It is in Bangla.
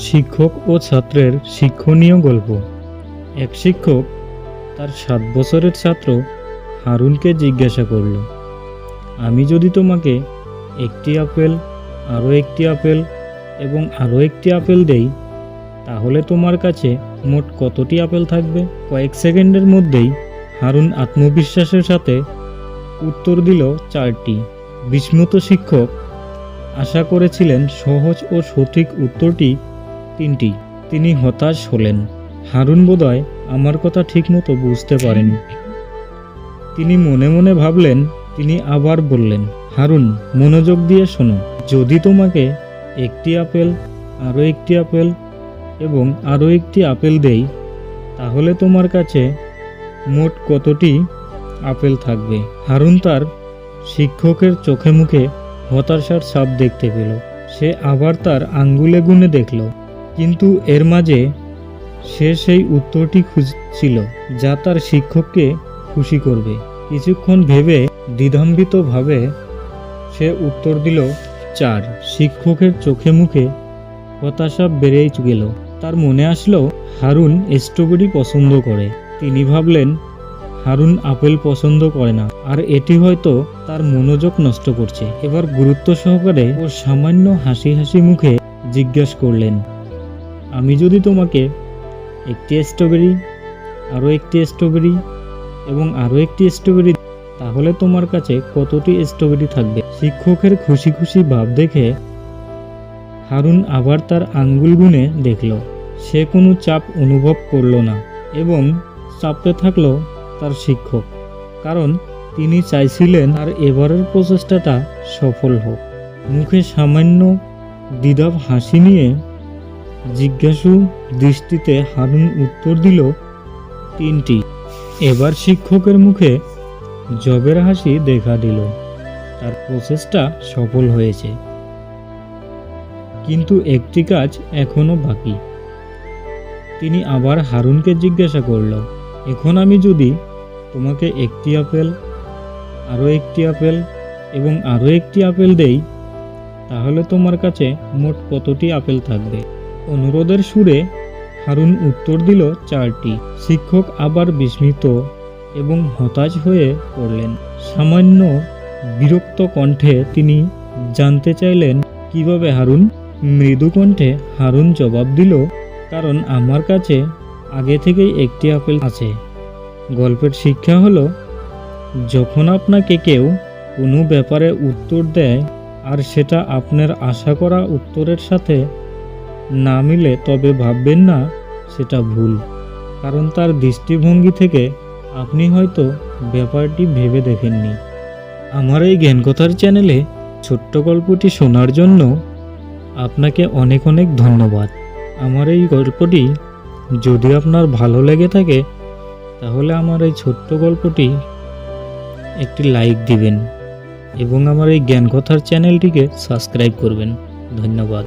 শিক্ষক ও ছাত্রের শিক্ষণীয় গল্প। এক শিক্ষক তার 7 বছরের ছাত্র হারুনকে জিজ্ঞাসা করল, আমি যদি তোমাকে একটি আপেল, আরও একটি আপেল এবং আরও একটি আপেল দেই, তাহলে তোমার কাছে মোট কতটি আপেল থাকবে? কয়েক সেকেন্ডের মধ্যেই হারুন আত্মবিশ্বাসের সাথে উত্তর দিল 4টি। বিস্মিত শিক্ষক আশা করেছিলেন সহজ ও সঠিক উত্তরটি 3টি। তিনি হতাশ হলেন। হারুন বোধহয় আমার কথা ঠিকমতো বুঝতে পারেনি। তিনি মনে মনে ভাবলেন। তিনি আবার বললেন, হারুন, মনোযোগ দিয়ে শোনো। যদি তোমাকে একটি আপেল, আরও একটি আপেল এবং আরও একটি আপেল দেই, তাহলে তোমার কাছে মোট কতটি আপেল থাকবে? হারুন তার শিক্ষকের চোখে মুখে হতাশার ছাপ দেখতে পেল। সে আবার তার আঙ্গুলে গুনে দেখল, কিন্তু এর মাঝে সে সেই উত্তরটি খুঁজছিল যা তার শিক্ষককে খুশি করবে। কিছুক্ষণ ভেবে দ্বিধান্বিতভাবে সে উত্তর দিল 4। শিক্ষকের চোখে মুখে হতাশা বেড়েই গেল। তার মনে আসলো হারুন স্ট্রবেরি পছন্দ করে। তিনি ভাবলেন হারুন আপেল পছন্দ করে না, আর এটি হয়তো তার মনোযোগ নষ্ট করছে। এবার গুরুত্ব সহকারে ও সামান্য হাসি হাসি মুখে জিজ্ঞাসা করলেন, আমি যদি তোমাকে একটি স্ট্রবেরি, আরও একটি স্ট্রবেরি এবং আরও একটি স্ট্রবেরি, তাহলে তোমার কাছে কতটি স্ট্রবেরি থাকবে? শিক্ষকের খুশি খুশি ভাব দেখে হারুন আবার তার আঙ্গুল গুনে দেখল। সে কোনো চাপ অনুভব করল না এবং চাপে থাকলো তার শিক্ষক, কারণ তিনি চাইছিলেন তার এবারের প্রচেষ্টাটা সফল হোক। মুখে সামান্য দ্বিধা হাসি নিয়ে জিজ্ঞাসু দৃষ্টিতে হারুন উত্তর দিল 3টি। এবার শিক্ষকের মুখে জবের হাসি দেখা দিল। তার প্রচেষ্টা সফল হয়েছে, কিন্তু একটি কাজ এখনো বাকি। তিনি আবার হারুনকে জিজ্ঞাসা করল, এখন আমি যদি তোমাকে একটি আপেল, আরও একটি আপেল এবং আরও একটি আপেল দেই, তাহলে তোমার কাছে মোট কতটি আপেল থাকবে? অনুরোধের সুরে হারুন উত্তর দিল 4টি। শিক্ষক আবার বিস্মিত এবং হতাশ হয়ে পড়লেন। সামান্য বিরক্ত কণ্ঠে তিনি জানতে চাইলেন, কিভাবে হারুন? মৃদু কণ্ঠে হারুন জবাব দিল, কারণ আমার কাছে আগে থেকেই একটি আপেল আছে। গল্পের শিক্ষা হলো, যখন আপনাকে কেউ কোনো ব্যাপারে উত্তর দেয় আর সেটা আপনার আশা করা উত্তরের সাথে না মিলে, তবে ভাববেন না সেটা ভুল, কারণ তার দৃষ্টিভঙ্গি থেকে আপনি হয়তো ব্যাপারটি ভেবে দেখেননি। আমার এই জ্ঞানকথার চ্যানেলে ছোট্ট গল্পটি শোনার জন্য আপনাকে অনেক অনেক ধন্যবাদ। আমার এই গল্পটি যদি আপনার ভালো লেগে থাকে, তাহলে আমার এই ছোট্ট গল্পটি একটি লাইক দিবেন এবং আমার এই জ্ঞানকথার চ্যানেলটিকে সাবস্ক্রাইব করবেন। ধন্যবাদ।